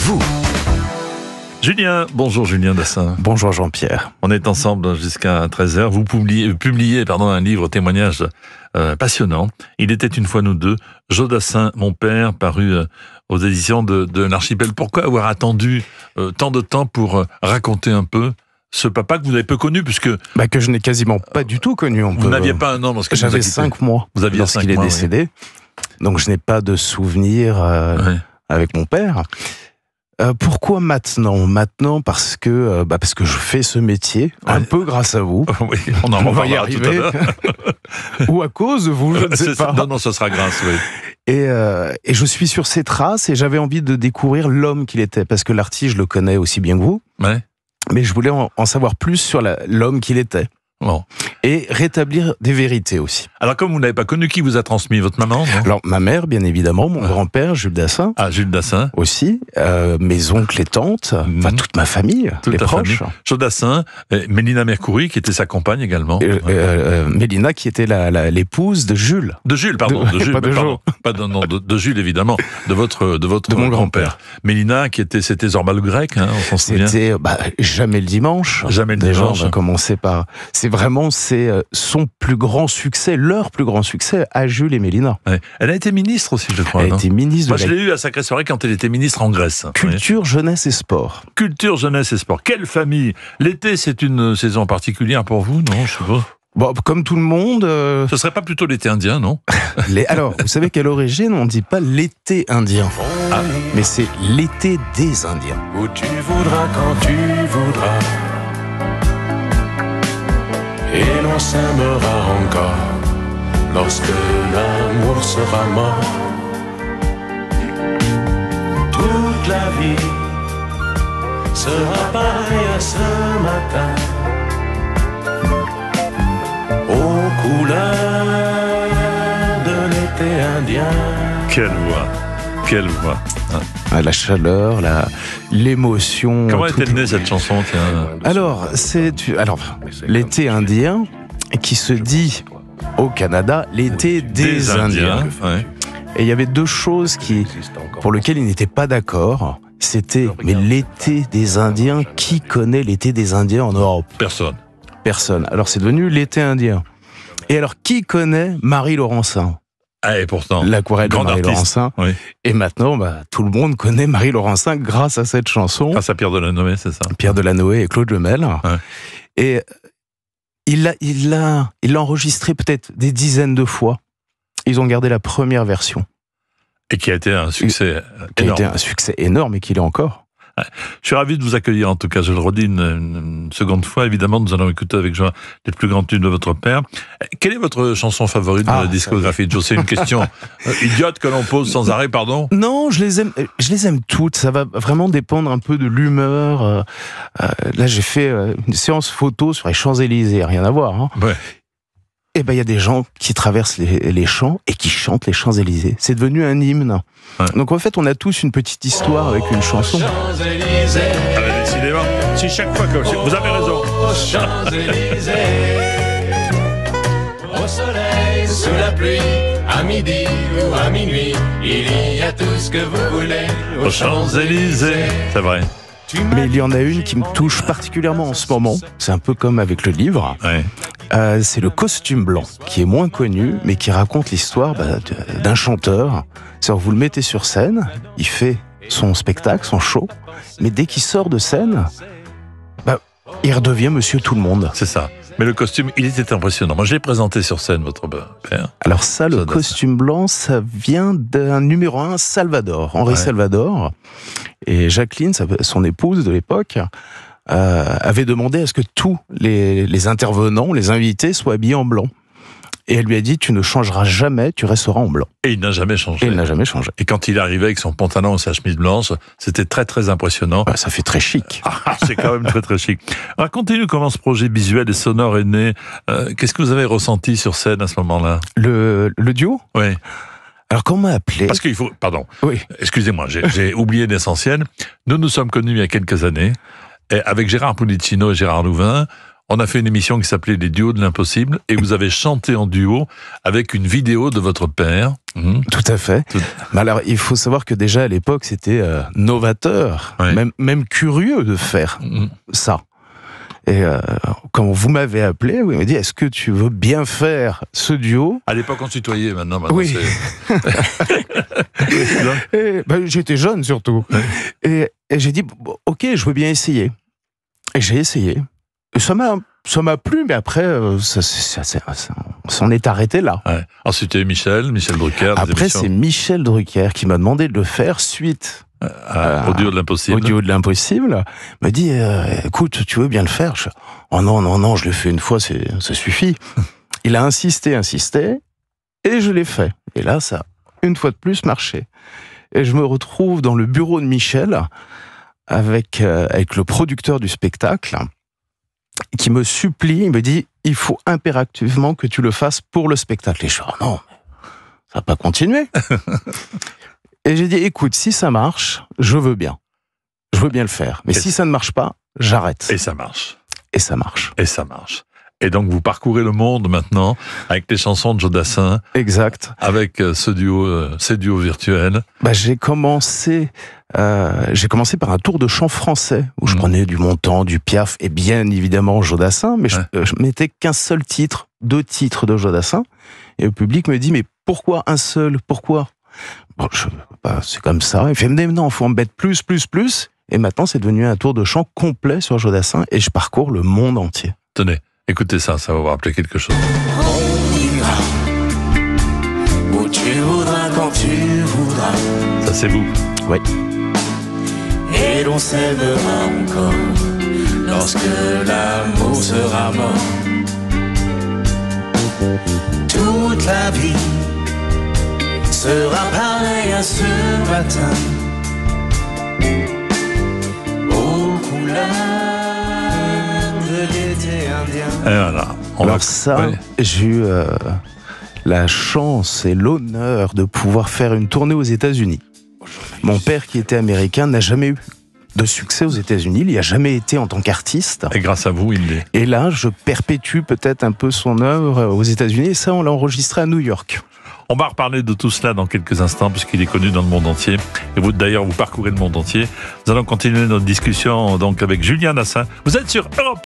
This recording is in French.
vous. Julien, bonjour Julien Dassin. Bonjour Jean-Pierre. On est ensemble jusqu'à 13h. Vous publiez un livre témoignage passionnant. Il était une fois nous deux. Jodassin, mon père, paru aux éditions de l'Archipel. Pourquoi avoir attendu tant de temps pour raconter un peu ce papa que vous avez peu connu, puisque... que je n'ai quasiment pas du tout connu. Vous n'aviez pas un an lorsque j'avais 5 mois lorsqu'il est décédé. Oui. Donc je n'ai pas de souvenir avec mon père. Pourquoi maintenant ? Maintenant parce que je fais ce métier, un peu grâce à vous. Oui, on va y arriver. Ou à cause de vous, je ne sais pas. Non, ce sera grâce, oui. Et je suis sur ses traces et j'avais envie de découvrir l'homme qu'il était. Parce que l'artiste, je le connais aussi bien que vous. Ouais. Mais je voulais en savoir plus sur l'homme qu'il était. Bon. Et rétablir des vérités aussi. Alors, comme vous n'avez pas connu, qui vous a transmis votre maman, non ? Alors, ma mère, bien évidemment, mon grand-père, Jules Dassin. Ah, Jules Dassin. Aussi, mes oncles et tantes, toute ma famille, les proches. Jodassin, Mélina Mercouri, qui était sa compagne également. Mélina, qui était l'épouse de Jules. De Jules, pardon. De Jules, de Jules, évidemment, de mon grand-père. Mélina, c'était Zorba le Grec, on s'en souvient. C'était Jamais le dimanche. Jamais le dimanche. On va commencer par... C'est son plus grand succès, leur plus grand succès à Jules et Mélina. Ouais. Elle a été ministre aussi, je crois. Elle a été ministre Moi, je l'ai eu à Sacré Soirée quand elle était ministre en Grèce. Culture, jeunesse et sport. Culture, jeunesse et sport. Quelle famille ! L'été, c'est une saison particulière pour vous, non ? Je sais pas. Bon, comme tout le monde... Ce serait pas plutôt l'été indien, non ? Alors, vous savez qu'à l'origine, on ne dit pas l'été indien. Ah. Mais c'est l'été des Indiens. Où tu voudras, quand tu voudras. Et l'on s'aimera encore lorsque l'amour sera mort. Toute la vie sera pareille à ce matin, aux couleurs de l'été indien. Quelle voix, quelle voix. La chaleur, l'émotion. Comment est-elle née cette chanson, tiens ? Alors, l'été indien qui se dit au Canada l'été des Indiens. Ouais. Et il y avait deux choses pour lesquelles ils n'étaient pas d'accord. C'était, mais l'été des Indiens, qui connaît l'été des Indiens en Europe ? Personne. Alors c'est devenu l'été indien. Et alors, qui connaît Marie Laurencin ? Ah, et pourtant, l'aquarelle de Marie Laurencin. Oui. Et maintenant, tout le monde connaît Marie Laurencin grâce à cette chanson. Grâce à Pierre Delanoë, c'est ça ? Pierre Delanoë et Claude Lemel. Ouais. Et il l'a enregistré peut-être des dizaines de fois. Ils ont gardé la première version. Et qui a été un succès énorme. Qui a été un succès énorme et qui l'est encore. Je suis ravi de vous accueillir, en tout cas, je le redis une seconde fois. Évidemment, nous allons écouter avec joie les plus grands tubes de votre père. Quelle est votre chanson favorite de la discographie de Joe ? C'est une question idiote que l'on pose sans arrêt, pardon ? Non, je les aime toutes. Ça va vraiment dépendre un peu de l'humeur. Là, j'ai fait une séance photo sur les Champs-Élysées, rien à voir. Hein. Ouais. Et il y a des gens qui traversent les champs et qui chantent les Champs-Élysées. C'est devenu un hymne. Ouais. Donc en fait, on a tous une petite histoire avec une chanson. Champs-Élysées. Décidément, si chaque fois que... Vous avez raison. Champs-Élysées. Au soleil, sous la pluie, à midi ou à minuit, il y a tout ce que vous voulez aux Champs-Élysées. C'est vrai. Mais il y en a une qui me touche particulièrement en ce moment. C'est un peu comme avec le livre. Ouais. C'est Le Costume Blanc, qui est moins connu, mais qui raconte l'histoire d'un chanteur. C'est-à-dire, vous le mettez sur scène, il fait son spectacle, son show, mais dès qu'il sort de scène, il redevient Monsieur Tout-le-Monde. C'est ça. Mais le costume, il était impressionnant. Moi, je l'ai présenté sur scène, votre père. Alors ça, le costume blanc, ça vient d'un numéro 1, Salvador, Henri Salvador. Et Jacqueline, son épouse de l'époque, avait demandé à ce que tous les intervenants, les invités, soient habillés en blanc. Et elle lui a dit, tu ne changeras jamais, tu resteras en blanc. Et il n'a jamais changé. Et quand il arrivait avec son pantalon et sa chemise blanche, c'était très très impressionnant. Ça fait très chic. C'est quand même très très chic. Racontez-nous comment ce projet visuel et sonore est né. Qu'est-ce que vous avez ressenti sur scène à ce moment-là ? Le duo ? Oui. Alors qu'on m'a appelé... Parce qu'il faut... Pardon. Oui. Excusez-moi, j'ai oublié l'essentiel. Nous nous sommes connus il y a quelques années. Et avec Gérard Pulicino et Gérard Louvain, on a fait une émission qui s'appelait Les duos de l'impossible, et vous avez chanté en duo avec une vidéo de votre père. Tout à fait. Mais alors, il faut savoir que déjà à l'époque, c'était novateur, même curieux de faire ça. Et quand vous m'avez appelé, vous m'avez dit, est-ce que tu veux bien faire ce duo? À l'époque, on se tutoyait, maintenant oui. J'étais jeune surtout. Et j'ai dit, ok, je veux bien essayer. Et j'ai essayé. Et ça m'a plu, mais après, ça s'en est arrêté là. Ouais. Ensuite, il y a eu Michel Drucker. Après, c'est Michel Drucker qui m'a demandé de le faire suite au duo de l'impossible. Au duo de l'impossible. Il m'a dit, écoute, tu veux bien le faire? Oh non, je l'ai fait une fois, ça suffit. Il a insisté, et je l'ai fait. Et là, ça a une fois de plus marché. Et je me retrouve dans le bureau de Michel avec le producteur du spectacle qui me supplie, il me dit, il faut impérativement que tu le fasses pour le spectacle. Et je dis, oh non, ça va pas continuer. Et j'ai dit, écoute, si ça marche, je veux bien le faire. Mais si ça ne marche pas, j'arrête. Et ça marche. Et ça marche. Et ça marche. Et donc, vous parcourez le monde maintenant avec les chansons de Jodassin. Exact. Avec ces duos virtuels. J'ai commencé par un tour de chant français où je prenais du Montand, du Piaf et bien évidemment Jodassin, mais je mettais qu'un seul titre, 2 titres de Jodassin. Et le public me dit, mais pourquoi un seul? Pourquoi? Bon, c'est comme ça. Il fait, mais non, il faut en mettre plus. Et maintenant, c'est devenu un tour de chant complet sur Jodassin et je parcours le monde entier. Tenez. Écoutez ça va vous rappeler quelque chose. On ira où tu voudras, quand tu voudras. Ça, c'est vous. Oui. Et l'on s'aimera encore lorsque l'amour sera mort. Toute la vie sera pareille à ce matin. Aux couleurs de l'été indien. Et voilà. J'ai eu la chance et l'honneur de pouvoir faire une tournée aux États-Unis. Mon père, qui était américain, n'a jamais eu de succès aux États-Unis. Il n'y a jamais été en tant qu'artiste. Et grâce à vous, il l'est. Et là, je perpétue peut-être un peu son œuvre aux États-Unis. Et ça, on l'a enregistré à New York. On va reparler de tout cela dans quelques instants, puisqu'il est connu dans le monde entier. Et vous, d'ailleurs, vous parcourez le monde entier. Nous allons continuer notre discussion donc avec Julien Dassin. Vous êtes sur Europe